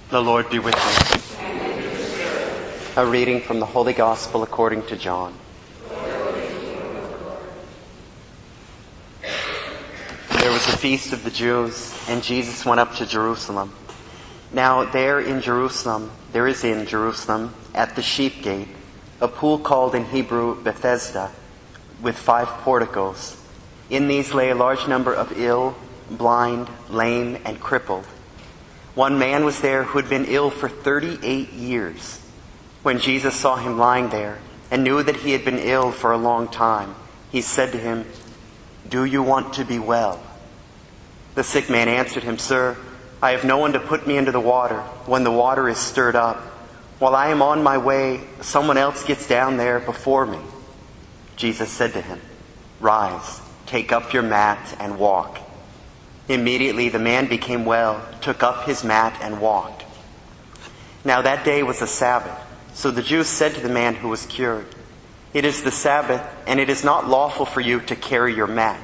The Lord be with you. A reading from the Holy Gospel according to John. There was a feast of the Jews, and Jesus went up to Jerusalem. Now there is in Jerusalem, at the sheep gate, a pool called in Hebrew Bethesda, with 5 porticos. In these lay a large number of ill, blind, lame, and crippled. One man was there who had been ill for 38 years. When Jesus saw him lying there, and knew that he had been ill for a long time, he said to him, "Do you want to be well?" The sick man answered him, "Sir, I have no one to put me into the water when the water is stirred up. While I am on my way, someone else gets down there before me." Jesus said to him, "Rise, take up your mat and walk." Immediately the man became well, took up his mat and walked. Now that day was a Sabbath, so the Jews said to the man who was cured, "It is the Sabbath, and it is not lawful for you to carry your mat."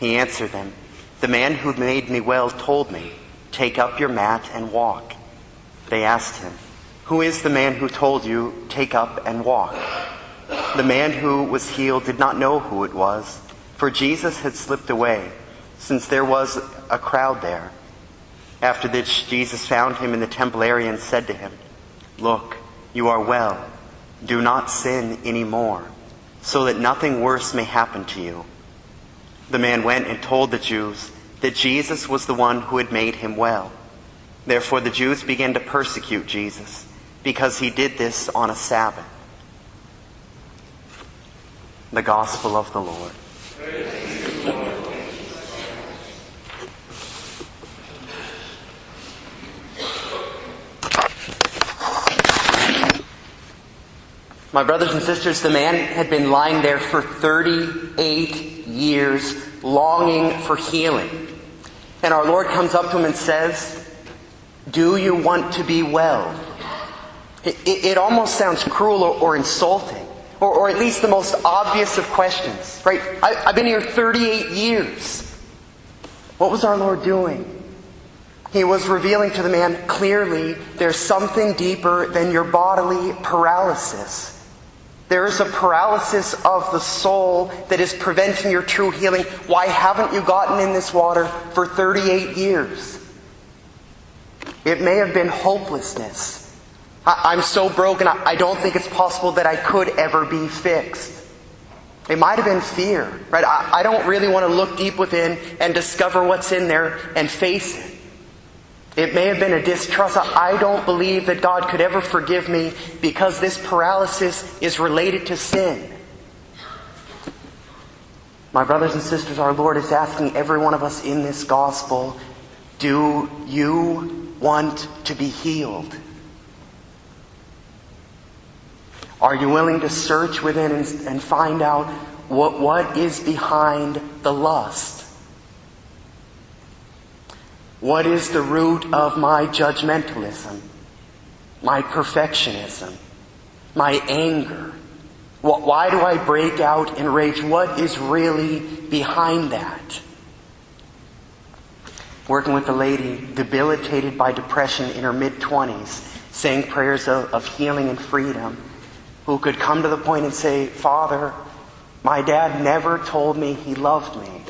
He answered them, "The man who made me well told me, 'Take up your mat and walk.'" They asked him, "Who is the man who told you, 'Take up and walk'?" The man who was healed did not know who it was, for Jesus had slipped away, since there was a crowd there. After this, Jesus found him in the temple area and said to him, "Look, you are well. Do not sin anymore, so that nothing worse may happen to you." The man went and told the Jews that Jesus was the one who had made him well. Therefore the Jews began to persecute Jesus, because he did this on a Sabbath. The Gospel of the Lord. My brothers and sisters, the man had been lying there for 38 years, longing for healing. And our Lord comes up to him and says, "Do you want to be well?" It almost sounds cruel or insulting, or at least the most obvious of questions, right? I've been here 38 years. What was our Lord doing? He was revealing to the man, clearly, there's something deeper than your bodily paralysis. There is a paralysis of the soul that is preventing your true healing. Why haven't you gotten in this water for 38 years? It may have been hopelessness. I'm so broken, I don't think it's possible that I could ever be fixed. It might have been fear, right? I don't really want to look deep within and discover what's in there and face it. It may have been a distrust. I don't believe that God could ever forgive me because this paralysis is related to sin. My brothers and sisters, our Lord is asking every one of us in this gospel, do you want to be healed? Are you willing to search within and find out what is behind the lust? What is the root of my judgmentalism, my perfectionism, my anger? Why do I break out in rage? What is really behind that? Working with a lady debilitated by depression in her mid-20s, saying prayers of healing and freedom, who could come to the point and say, "Father, my dad never told me he loved me."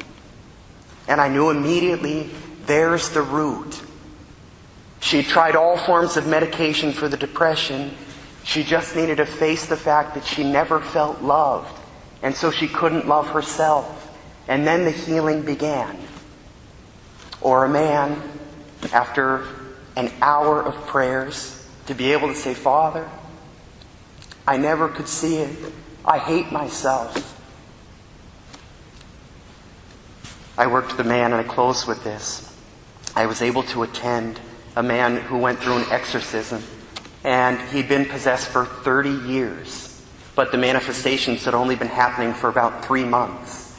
And I knew immediately, there's the root. She tried all forms of medication for the depression. She just needed to face the fact that she never felt loved. And so she couldn't love herself. And then the healing began. Or a man, after an hour of prayers, to be able to say, "Father, I never could see it. I hate myself." I worked with a man, and I close with this. I was able to attend a man who went through an exorcism, and he'd been possessed for 30 years, but the manifestations had only been happening for about 3 months.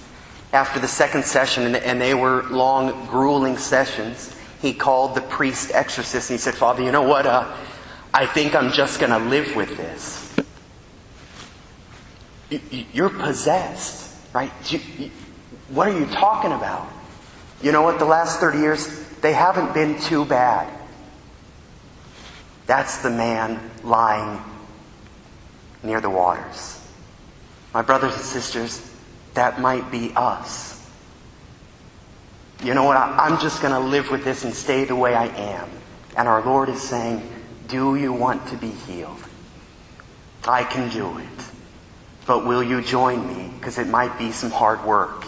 After the second session, and they were long, grueling sessions, he called the priest exorcist and he said, "Father, you know what? I think I'm just going to live with this." You're possessed, right? What are you talking about? You know what? The last 30 years, they haven't been too bad. That's the man lying near the waters. My brothers and sisters, that might be us. You know what? I'm just going to live with this and stay the way I am. And our Lord is saying, do you want to be healed? I can do it. But will you join me? Because it might be some hard work.